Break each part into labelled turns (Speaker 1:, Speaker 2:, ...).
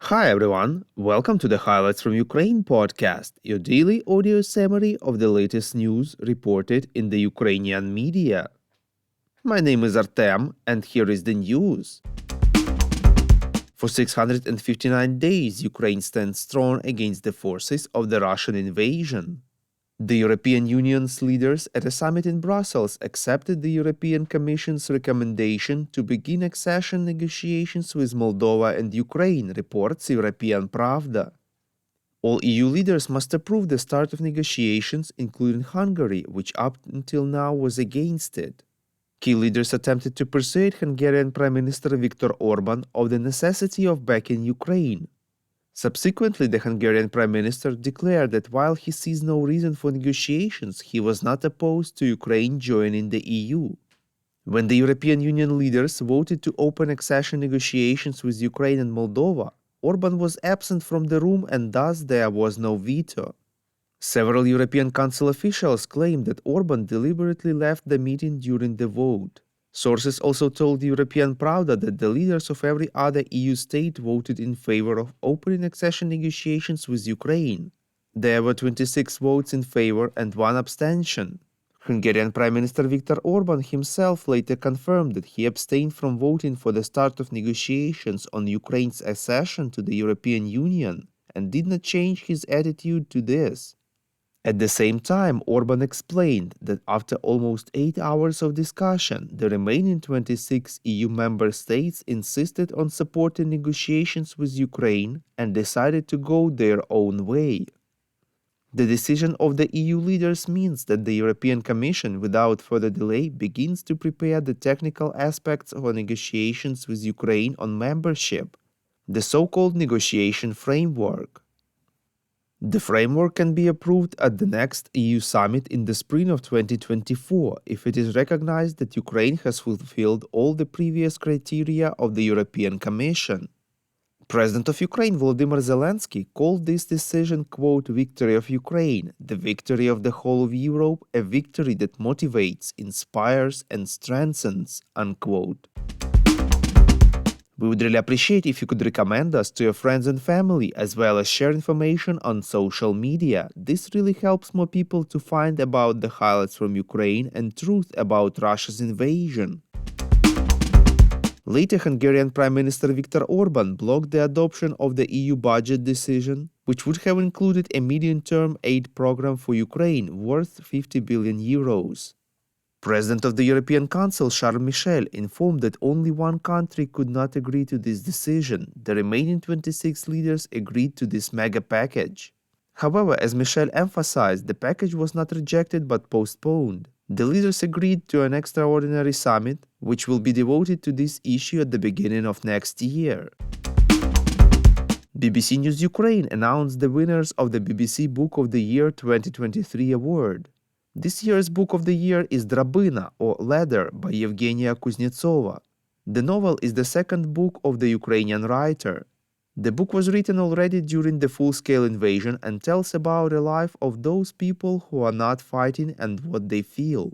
Speaker 1: Hi everyone, welcome to the Highlights from Ukraine podcast, your daily audio summary of the latest news reported in the Ukrainian media. My name is Artem, and here is the news. For 659 days, Ukraine stands strong against the forces of the Russian invasion. The European Union's leaders at a summit in Brussels accepted the European Commission's recommendation to begin accession negotiations with Moldova and Ukraine, reports European Pravda. All EU leaders must approve the start of negotiations, including Hungary, which up until now was against it. Key leaders attempted to persuade Hungarian Prime Minister Viktor Orban of the necessity of backing Ukraine. Subsequently, the Hungarian Prime Minister declared that while he sees no reason for negotiations, he was not opposed to Ukraine joining the EU. When the European Union leaders voted to open accession negotiations with Ukraine and Moldova, Orban was absent from the room and thus there was no veto. Several European Council officials claimed that Orban deliberately left the meeting during the vote. Sources also told European Pravda that the leaders of every other EU state voted in favor of opening accession negotiations with Ukraine. There were 26 votes in favor and 1 abstention. Hungarian Prime Minister Viktor Orban himself later confirmed that he abstained from voting for the start of negotiations on Ukraine's accession to the European Union and did not change his attitude to this. At the same time, Orban explained that after almost 8 hours of discussion, the remaining 26 EU member states insisted on supporting negotiations with Ukraine and decided to go their own way. The decision of the EU leaders means that the European Commission, without further delay, begins to prepare the technical aspects of negotiations with Ukraine on membership, the so-called negotiation framework. The framework can be approved at the next EU summit in the spring of 2024 if it is recognized that Ukraine has fulfilled all the previous criteria of the European Commission. President of Ukraine Volodymyr Zelensky called this decision, quote, "victory of Ukraine, the victory of the whole of Europe, a victory that motivates, inspires and strengthens," unquote. We would really appreciate if you could recommend us to your friends and family, as well as share information on social media. This really helps more people to find about the highlights from Ukraine and truth about Russia's invasion. Later, Hungarian Prime Minister Viktor Orban blocked the adoption of the EU budget decision, which would have included a medium-term aid program for Ukraine worth 50 billion euros. President of the European Council Charles Michel informed that only one country could not agree to this decision. The remaining 26 leaders agreed to this mega package. However, as Michel emphasized, the package was not rejected but postponed. The leaders agreed to an extraordinary summit, which will be devoted to this issue at the beginning of next year. BBC News Ukraine announced the winners of the BBC Book of the Year 2023 award. This year's Book of the Year is Drabina, or Ladder, by Evgenia Kuznetsova. The novel is the second book of the Ukrainian writer. The book was written already during the full-scale invasion and tells about the life of those people who are not fighting and what they feel.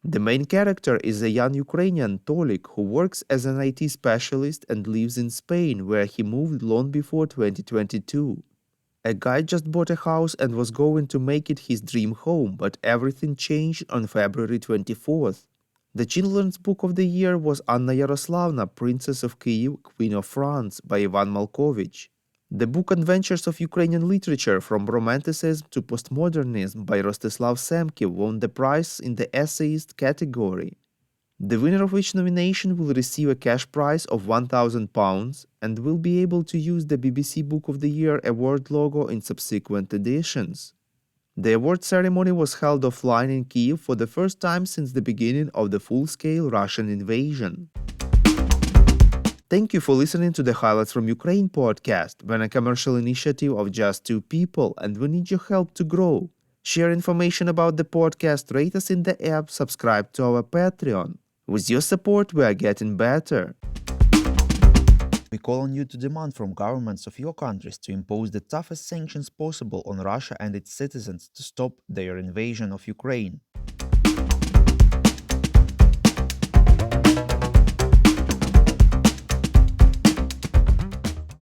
Speaker 1: The main character is a young Ukrainian, Tolik, who works as an IT specialist and lives in Spain, where he moved long before 2022. A guy just bought a house and was going to make it his dream home, but everything changed on February 24th. The children's book of the year was Anna Yaroslavna, Princess of Kyiv, Queen of France, by Ivan Malkovich. The book Adventures of Ukrainian Literature from Romanticism to Postmodernism by Rostislav Semkiv won the prize in the essayist category. The winner of each nomination will receive a cash prize of £1,000 and will be able to use the BBC Book of the Year award logo in subsequent editions. The award ceremony was held offline in Kyiv for the first time since the beginning of the full-scale Russian invasion. Thank you for listening to the Highlights from Ukraine podcast. We're a commercial initiative of just 2 people and we need your help to grow. Share information about the podcast, rate us in the app, subscribe to our Patreon. With your support, we are getting better. We call on you to demand from governments of your countries to impose the toughest sanctions possible on Russia and its citizens to stop their invasion of Ukraine.